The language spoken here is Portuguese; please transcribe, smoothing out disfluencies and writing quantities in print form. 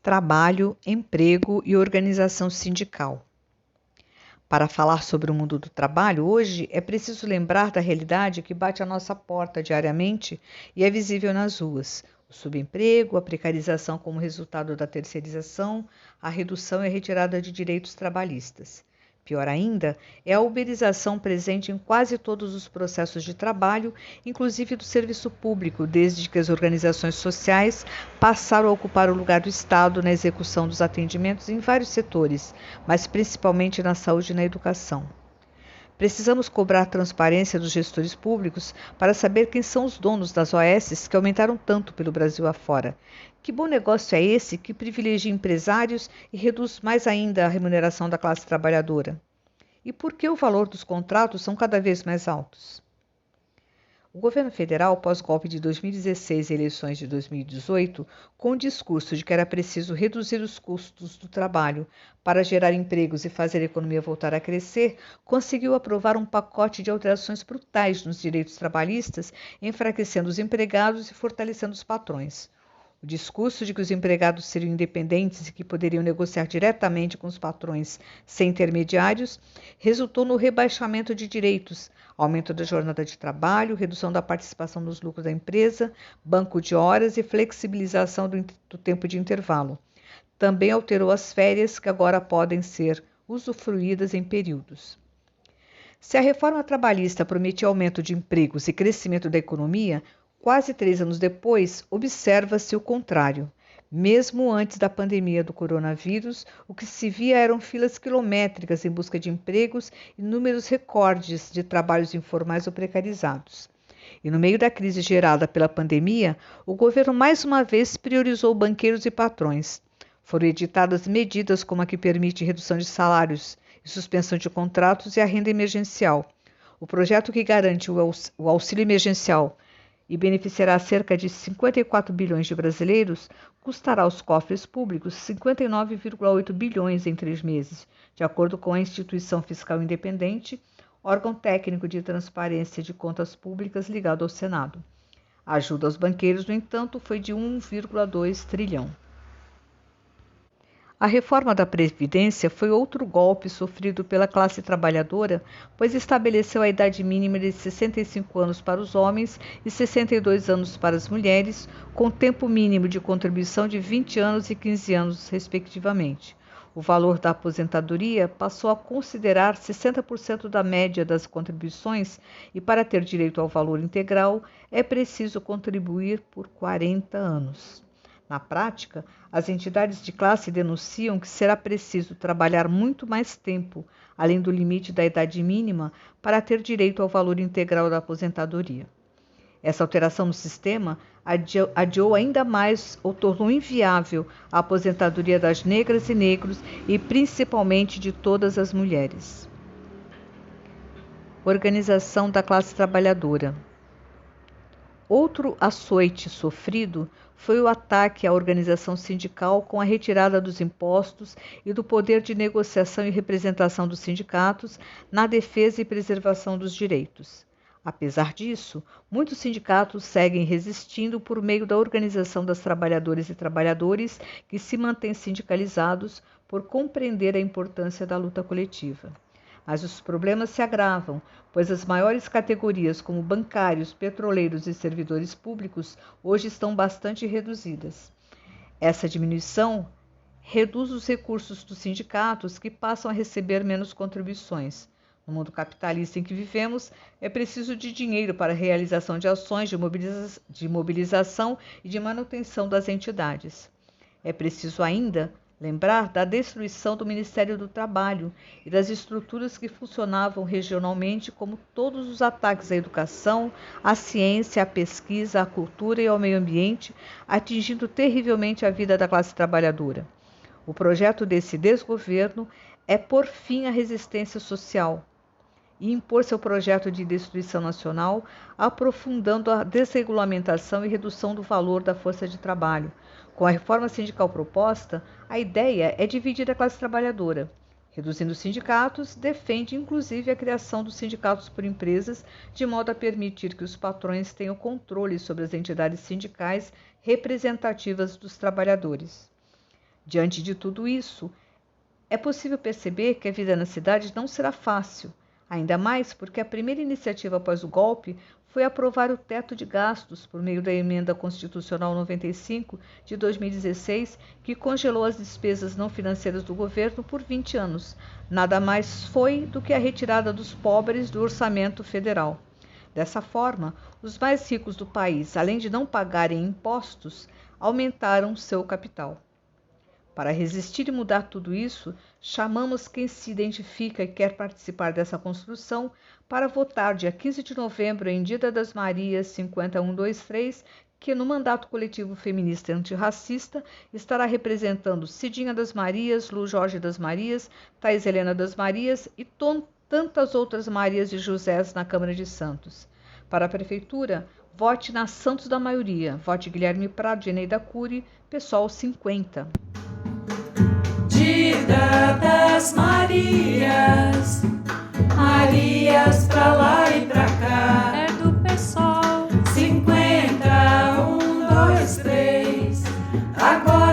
trabalho, emprego e organização sindical. Para falar sobre o mundo do trabalho, hoje é preciso lembrar da realidade que bate à nossa porta diariamente e é visível nas ruas. O subemprego, a precarização como resultado da terceirização, a redução e a retirada de direitos trabalhistas. Pior ainda, é a uberização presente em quase todos os processos de trabalho, inclusive do serviço público, desde que as organizações sociais passaram a ocupar o lugar do Estado na execução dos atendimentos em vários setores, mas principalmente na saúde e na educação. Precisamos cobrar transparência dos gestores públicos para saber quem são os donos das OS que aumentaram tanto pelo Brasil afora. Que bom negócio é esse que privilegia empresários e reduz mais ainda a remuneração da classe trabalhadora? E por que o valor dos contratos são cada vez mais altos? O governo federal, pós-golpe de 2016 e eleições de 2018, com o discurso de que era preciso reduzir os custos do trabalho para gerar empregos e fazer a economia voltar a crescer, conseguiu aprovar um pacote de alterações brutais nos direitos trabalhistas, enfraquecendo os empregados e fortalecendo os patrões. O discurso de que os empregados seriam independentes e que poderiam negociar diretamente com os patrões sem intermediários resultou no rebaixamento de direitos, aumento da jornada de trabalho, redução da participação nos lucros da empresa, banco de horas e flexibilização do tempo de intervalo. Também alterou as férias, que agora podem ser usufruídas em períodos. Se a reforma trabalhista prometia aumento de empregos e crescimento da economia, quase 3 anos depois, observa-se o contrário. Mesmo antes da pandemia do coronavírus, o que se via eram filas quilométricas em busca de empregos e números recordes de trabalhos informais ou precarizados. E no meio da crise gerada pela pandemia, o governo mais uma vez priorizou banqueiros e patrões. Foram editadas medidas como a que permite redução de salários e suspensão de contratos e a renda emergencial. O projeto que garante o auxílio emergencial e beneficiará cerca de 54 bilhões de brasileiros, custará aos cofres públicos 59,8 bilhões em 3 meses, de acordo com a Instituição Fiscal Independente, órgão técnico de transparência de contas públicas ligado ao Senado. A ajuda aos banqueiros, no entanto, foi de 1,2 trilhão. A reforma da Previdência foi outro golpe sofrido pela classe trabalhadora, pois estabeleceu a idade mínima de 65 anos para os homens e 62 anos para as mulheres, com tempo mínimo de contribuição de 20 anos e 15 anos, respectivamente. O valor da aposentadoria passou a considerar 60% da média das contribuições e, para ter direito ao valor integral, é preciso contribuir por 40 anos. Na prática, as entidades de classe denunciam que será preciso trabalhar muito mais tempo, além do limite da idade mínima, para ter direito ao valor integral da aposentadoria. Essa alteração no sistema adiou ainda mais ou tornou inviável a aposentadoria das negras e negros e principalmente de todas as mulheres. Organização da classe trabalhadora. Outro açoite sofrido foi o ataque à organização sindical com a retirada dos impostos e do poder de negociação e representação dos sindicatos na defesa e preservação dos direitos. Apesar disso, muitos sindicatos seguem resistindo por meio da organização das trabalhadoras e trabalhadores que se mantêm sindicalizados por compreender a importância da luta coletiva. Mas os problemas se agravam, pois as maiores categorias, como bancários, petroleiros e servidores públicos, hoje estão bastante reduzidas. Essa diminuição reduz os recursos dos sindicatos, que passam a receber menos contribuições. No mundo capitalista em que vivemos, é preciso de dinheiro para a realização de ações de mobilização e de manutenção das entidades. É preciso ainda lembrar da destruição do Ministério do Trabalho e das estruturas que funcionavam regionalmente, como todos os ataques à educação, à ciência, à pesquisa, à cultura e ao meio ambiente, atingindo terrivelmente a vida da classe trabalhadora. O projeto desse desgoverno é pôr fim à resistência social e impor seu projeto de destruição nacional, aprofundando a desregulamentação e redução do valor da força de trabalho. Com a reforma sindical proposta, a ideia é dividir a classe trabalhadora. Reduzindo os sindicatos, defende inclusive a criação dos sindicatos por empresas, de modo a permitir que os patrões tenham controle sobre as entidades sindicais representativas dos trabalhadores. Diante de tudo isso, é possível perceber que a vida na cidade não será fácil, ainda mais porque a primeira iniciativa após o golpe foi aprovar o teto de gastos por meio da Emenda Constitucional 95 de 2016, que congelou as despesas não financeiras do governo por 20 anos. Nada mais foi do que a retirada dos pobres do orçamento federal. Dessa forma, os mais ricos do país, além de não pagarem impostos, aumentaram seu capital. Para resistir e mudar tudo isso, chamamos quem se identifica e quer participar dessa construção para votar dia 15 de novembro em Dia das Marias 50123, que no mandato coletivo feminista e antirracista estará representando Cidinha das Marias, Lu Jorge das Marias, Thais Helena das Marias e tantas outras Marias e Josés na Câmara de Santos. Para a Prefeitura, vote na Santos da maioria. Vote Guilherme Prado de Eneida Cury, PSOL 50. Dia das Marias, Marias pra lá e pra cá. É do PSOL 50, 1, 2, 3. Agora